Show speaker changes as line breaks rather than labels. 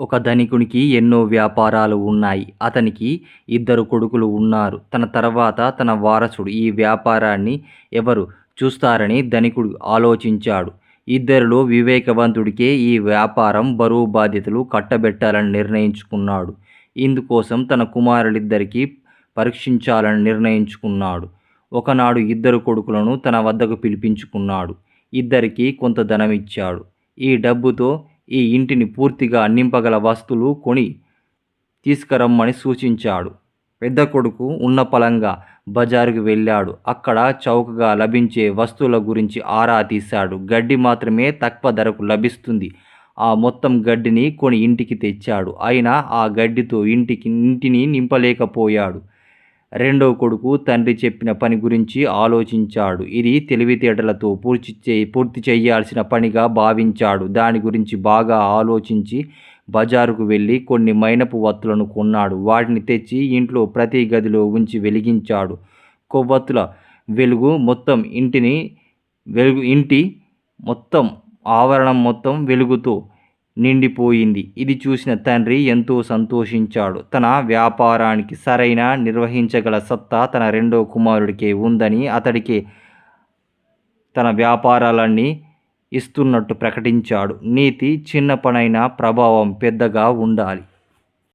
ఒక ధనికునికి ఎన్నో వ్యాపారాలు ఉన్నాయి. అతనికి ఇద్దరు కొడుకులు ఉన్నారు. తన తర్వాత తన వారసుడు ఈ వ్యాపారాన్ని ఎవరు చూస్తారని ధనికుడు ఆలోచించాడు. ఇద్దరిలో వివేకవంతుడికే ఈ వ్యాపారం బరువు బాధ్యతలు కట్టబెట్టాలని నిర్ణయించుకున్నాడు. ఇందుకోసం తన కుమారులిద్దరికీ పరీక్షించాలని నిర్ణయించుకున్నాడు. ఒకనాడు ఇద్దరు కొడుకులను తన వద్దకు పిలిపించుకున్నాడు. ఇద్దరికీ కొంత ధనమిచ్చాడు. ఈ డబ్బుతో ఈ ఇంటిని పూర్తిగా నింపగల వస్తువులు కొని తీసుకురమ్మని సూచించాడు. పెద్ద కొడుకు ఉన్నపళంగా బజారుకు వెళ్ళాడు. అక్కడ చౌకగా లభించే వస్తువుల గురించి ఆరా తీశాడు. గడ్డి మాత్రమే తక్కువ ధరకు లభిస్తుంది. ఆ మొత్తం గడ్డిని కొని ఇంటికి తెచ్చాడు. అయినా ఆ గడ్డితో ఇంటిని నింపలేకపోయాడు. రెండో కొడుకు తండ్రి చెప్పిన పని గురించి ఆలోచించాడు. ఇది తెలివితేటలతో పూర్తి చేయాల్సిన పనిగా భావించాడు. దాని గురించి బాగా ఆలోచించి బజారుకు వెళ్ళి కొన్ని మైనపు వత్తులను కొన్నాడు. వాటిని తెచ్చి ఇంట్లో ప్రతి గదిలో ఉంచి వెలిగించాడు. కొవ్వొత్తుల వెలుగు మొత్తం ఇంటి మొత్తం ఆవరణం మొత్తం వెలుగుతో నిండిపోయింది. ఇది చూసిన తండ్రి ఎంతో సంతోషించాడు. తన వ్యాపారానికి సరైన నిర్వహించగల సత్తా తన రెండో కుమారుడికే ఉందని అతడికే తన వ్యాపారాలన్నీ ఇస్తున్నట్టు ప్రకటించాడు. నీతి: చిన్న పనైనా ప్రభావం పెద్దగా ఉండాలి.